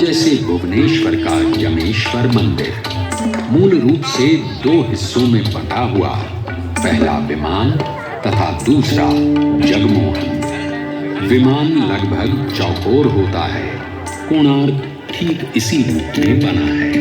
जैसे भुवनेश्वर का यमेश्वर मंदिर मूल रूप से 2 हिस्सों में बंटा हुआ, पहला विमान तथा दूसरा जगमोहन। विमान लगभग चौकोर होता है, कोणार्क ठीक इसी रूप में बना है।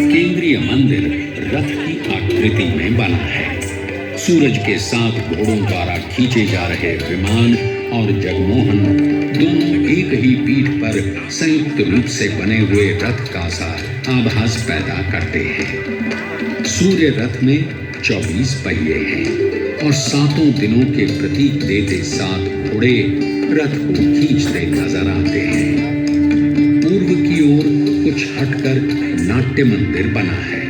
केंद्रीय मंदिर रथ की आकृति में बना है। सूरज के 7 घोड़ों द्वारा खींचे जा रहे विमान और जगमोहन दोनों एक ही पीठ पर संयुक्त रूप से बने हुए रथ का सा आभास पैदा करते हैं। सूर्य रथ में 24 पहिए हैं और 7 दिनों के प्रतीक देते 7 घोड़े रथ को खींचते नजर आते हैं। पूर्व की ओर कुछ हटकर नाट्य मंदिर बना है।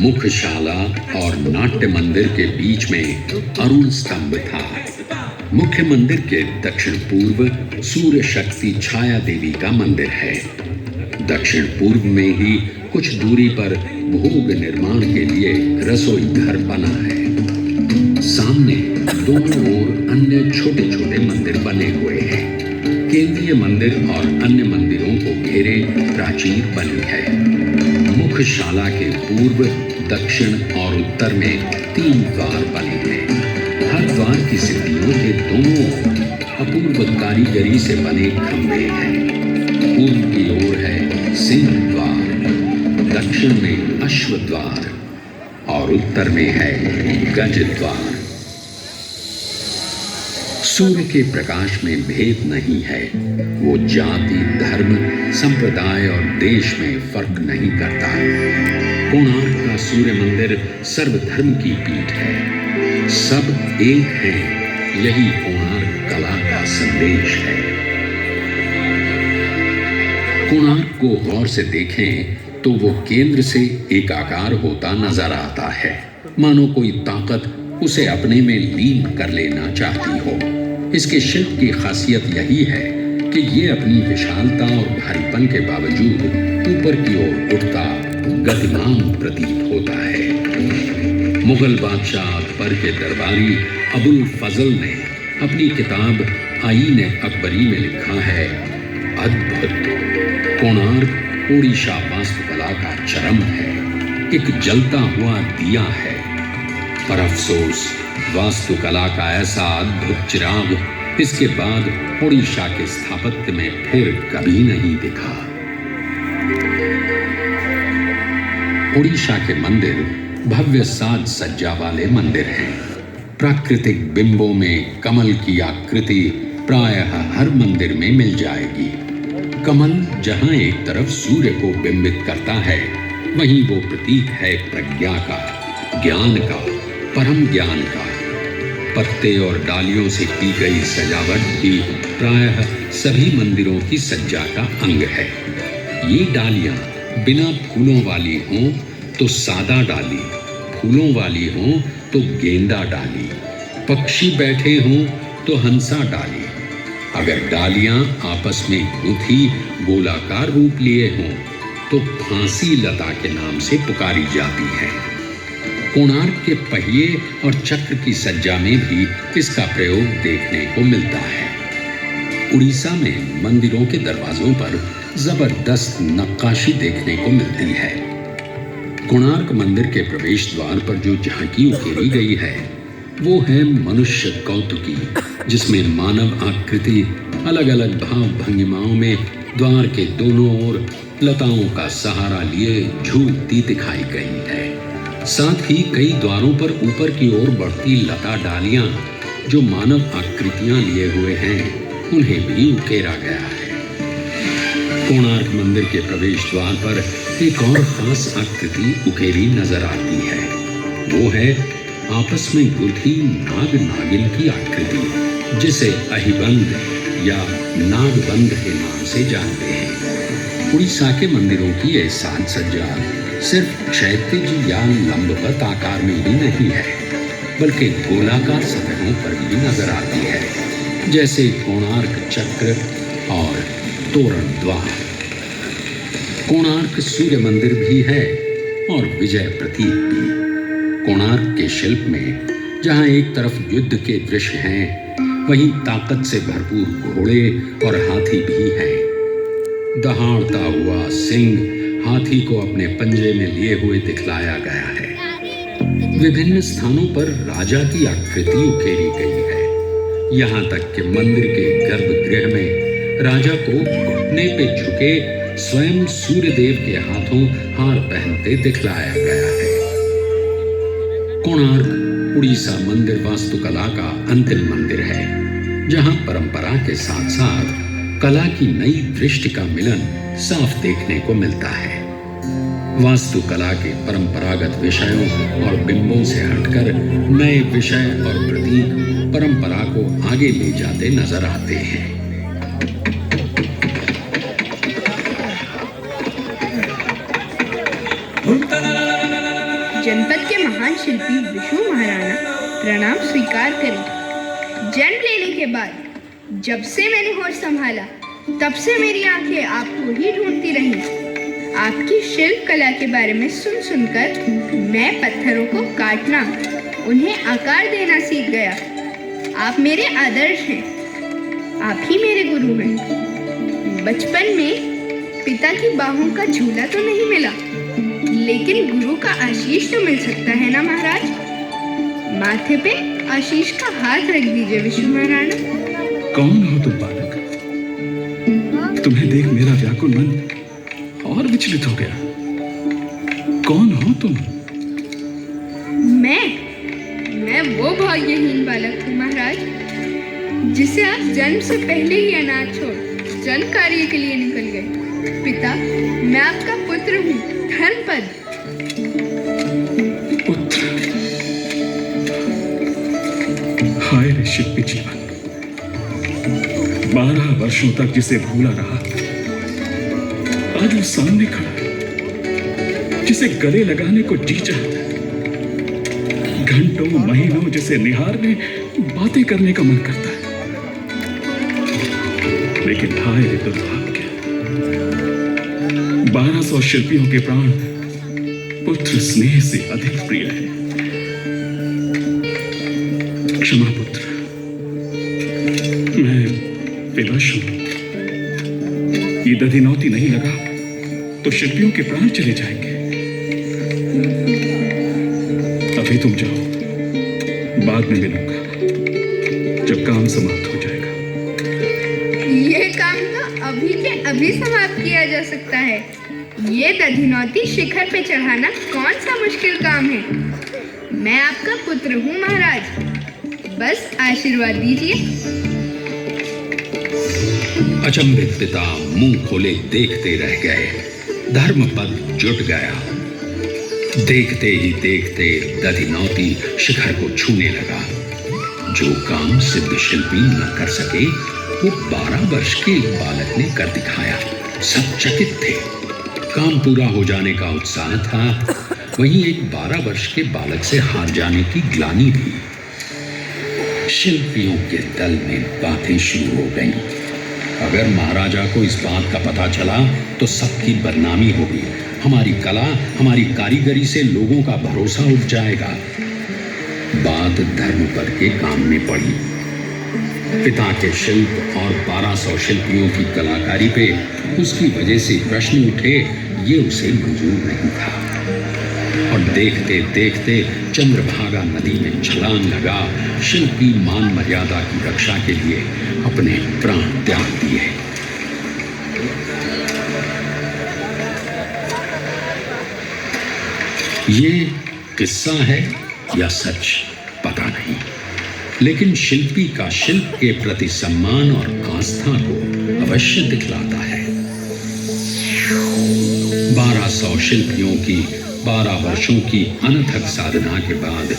मुख्यशाला और नाट्य मंदिर के बीच में अरुण स्तंभ था। मुख्य मंदिर के दक्षिण पूर्व सूर्य शक्ति छाया देवी का मंदिर है। दक्षिण पूर्व में ही कुछ दूरी पर भोग निर्माण के लिए रसोई घर बना है। सामने दोनों ओर अन्य छोटे छोटे मंदिर बने हुए हैं। केंद्रीय मंदिर और अन्य मंदिरों को घेरे प्राचीर बनी है। मुख्यशाला के पूर्व, दक्षिण और उत्तर में 3 द्वार बने हैं। हर द्वार की सीढ़ियों के दोनों ओर अपूर्व कारीगरी से बने खंभे हैं। पूर्व की ओर है सिंह द्वार, दक्षिण में अश्व द्वार और उत्तर में है गज द्वार। सूर्य के प्रकाश में भेद नहीं है। वो जाति, धर्म, संप्रदाय और देश में फर्क नहीं करता। कोणार्क का सूर्य मंदिर सर्वधर्म की पीठ है। सब एक हैं, यही कोणार्क कला का संदेश है। कोणार्क को गौर से देखें तो वो केंद्र से एकाकार होता नजर आता है, मानो कोई ताकत उसे अपने में लीन कर लेना चाहती हो। इसके शिल्प की खासियत यही है कि ये अपनी विशालता और भारीपन के बावजूद ऊपर की ओर उठता गतिमान प्रतीत होता है। मुगल बादशाह अकबर के दरबारी अबुल फजल ने अपनी किताब आईन अकबरी में लिखा है, अद्भुत कोणार्क ओडिशा वास्तुकला का चरम है, एक जलता हुआ दिया है। पर अफसोस वास्तुकला का ऐसा अद्भुत चिराग इसके बाद ओडिशा के स्थापत्य में फिर कभी नहीं दिखा। ओडिशा के मंदिर भव्य साज सज्जा वाले मंदिर हैं। प्राकृतिक बिंबों में कमल की आकृति प्रायः हर मंदिर में मिल जाएगी। कमल जहां एक तरफ सूर्य को बिंबित करता है, वहीं वो प्रतीक है प्रज्ञा का, ज्ञान का, परम ज्ञान का। पत्ते और डालियों से की गई सजावट भी प्रायः सभी मंदिरों की सज्जा का अंग है। ये डालियां बिना फूलों वाली हों तो सादा डाली, फूलों वाली हों तो गेंदा डाली, पक्षी बैठे हों तो हंसा डाली। अगर डालियां आपस में गूंथी गोलाकार रूप लिए हों तो फांसी लता के नाम से पुकारी जाती है। कोणार्क के पहिए और चक्र की सज्जा में भी इसका प्रयोग देखने को मिलता है। उड़ीसा में मंदिरों के दरवाजों पर जबरदस्त नक्काशी देखने को मिलती है। कोणार्क मंदिर के प्रवेश द्वार पर जो झांकी उकेरी गई है, वो है मनुष्य कौतुकी, जिसमें मानव आकृति अलग अलग भाव भंगिमाओं में द्वार के दोनों ओर लताओं का सहारा लिए झूलती दिखाई गई है। साथ ही कई द्वारों पर ऊपर की ओर बढ़ती लता डालियां जो मानव आकृतियां लिए हुए हैं, उन्हें भी उकेरा गया है। कोणार्क मंदिर के प्रवेश द्वार पर एक और खास आकृति उकेरी नजर आती है। वो है आपस में गुंथी नाग नागिन की आकृति, जिसे अहिबंद या नागबंद के नाम से जानते हैं। उड़ीसा के मंदिरों की यह साज सज्जा सिर्फ क्षैतिज या लंबवत आकार में ही नहीं है, बल्कि गोलाकार सतहों पर भी नजर आती है, जैसे कोणार्क चक्र और तोरण द्वार। कोणार्क सूर्य मंदिर भी है और विजय प्रतीक भी। कोणार्क के शिल्प में जहां एक तरफ युद्ध के दृश्य हैं, वहीं ताकत से भरपूर घोड़े और हाथी भी हैं। दहाड़ता हुआ सिंह हाथी को अपने पंजे में लिए हुए दिखलाया गया है। विभिन्न स्थानों पर राजा की आकृति उकेरी गई है। यहाँ तक कि मंदिर के गर्भगृह में राजा को घुटने पे झुके स्वयं सूर्यदेव के हाथों हार पहनते दिखलाया गया है। कोणार्क उड़ीसा मंदिर वास्तुकला का अंतिम मंदिर है, जहां परंपरा के साथ साथ कला की नई दृष्टि का मिलन साफ देखने को मिलता है। वास्तुकला के परंपरागत विषयों और बिंबों से हटकर नए विषय और प्रतीक परंपरा को आगे ले जाते नजर आते हैं। जनपद के महान शिल्पी विष्णु महाराणा प्रणाम स्वीकार करें। जन्म लेने के बाद जब से मैंने होश संभाला, तब से मेरी आंखें आपको ही ढूंढती रहीं। आपकी शिल्प कला के बारे में सुन सुनकर मैं पत्थरों को काटना, उन्हें आकार देना सीख गया। आप मेरे आदर्श हैं, आप ही मेरे गुरु हैं। बचपन में पिता की बाहों का झूला तो नहीं मिला, लेकिन गुरु का आशीष तो मिल सकता है ना महाराज। माथे पे आशीष का हाथ रख दीजिए विष्णु महाराणा। कौन हो तुम बालक? तुम्हें देख मेरा व्याकुल मन और विचलित हो गया। कौन हो तुम? मैं वो भाग्यहीन बालक हूँ महाराज, जिसे आप जन्म से पहले ही अनाथ छोड़ जन कार्य के लिए निकल गए। पिता, मैं आपका पुत्र हूँ, धर्मपद। पुत्र? हाय रे शिल्पी जीवन, 12 वर्षों तक जिसे भूला रहा, आज वो सामने खड़ा है, जिसे गले लगाने को जी चाहता है। घंटों महीनों जिसे निहारने, बातें करने का मन करता है। लेकिन हाय रे दुर्भाग्य, 1200 शिल्पियों के प्राण पुत्र स्नेह से अधिक प्रिय है। क्षमा पुत्र, मैं विवश हूं। ये दधिनौती नहीं लगा तो शिल्पियों के प्राण चले जाएंगे। अभी तुम जाओ, बाद में मिलूंगा जब काम समाप्त हो जाएगा। ये काम तो अभी के अभी समाप्त किया जा सकता है। ये दधिनौती शिखर पे चढ़ाना कौन सा मुश्किल काम है। मैं आपका पुत्र हूँ महाराज, बस आशीर्वाद दीजिए। अचंभित पिता मुंह खोले देखते रह गए। धर्मपद जुट गया। देखते ही देखते दधिनौती शिखर को छूने लगा। जो काम सिद्ध शिल्पी न कर सके, वो 12 वर्ष के एक बालक ने कर दिखाया। सब चकित थे। काम पूरा हो जाने का उत्साह था, वहीं एक 12 वर्ष के बालक से हार जाने की ग्लानि भी। शिल्पियों के दल में बातें शुरू हो गईं। अगर महाराजा को इस बात का पता चला तो सबकी बदनामी होगी। हमारी कला, हमारी कारीगरी से लोगों का भरोसा उठ जाएगा। बात धर्मपद के काम में पड़ी। पिता के शिल्प और 1200 शिल्पियों की कलाकारी पे उसकी वजह से प्रश्न उठे, ये उसे मंजूर नहीं था। और देखते देखते चंद्रभागा नदी में छलांग लगा। शिल्पी मान मर्यादा की रक्षा के लिए अपने प्राण त्याग दिए। ये किस्सा है या सच पता नहीं, लेकिन शिल्पी का शिल्प के प्रति सम्मान और आस्था को अवश्य दिखलाता है। 1200 शिल्पियों की 12 वर्षों की अनथक साधना के बाद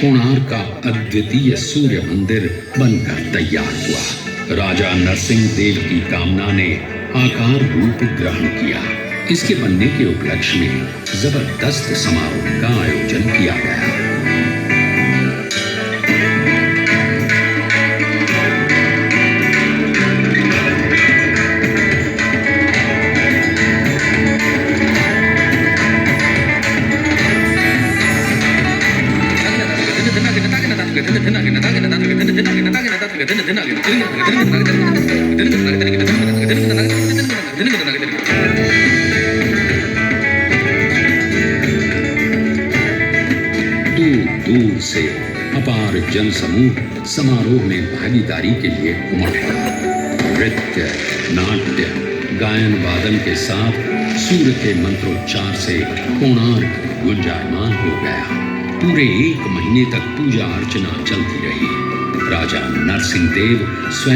कोणार्क का अद्वितीय सूर्य मंदिर बनकर तैयार हुआ। राजा नरसिंह देव की कामना ने आकार रूप ग्रहण किया। इसके बनने के उपलक्ष्य में जबरदस्त समारोह का आयोजन किया गया। दूर दूर से अपार जनसमूह समारोह में भागीदारी के लिए उमड़ पड़ा। नृत्य, नाट्य, गायन वादन के साथ सूर्य के मंत्रोच्चार से कोणार्क गुंजायमान हो गया। पूरे 1 महीने तक पूजा अर्चना चलती रही। राजा नरसिंह देव स्वयं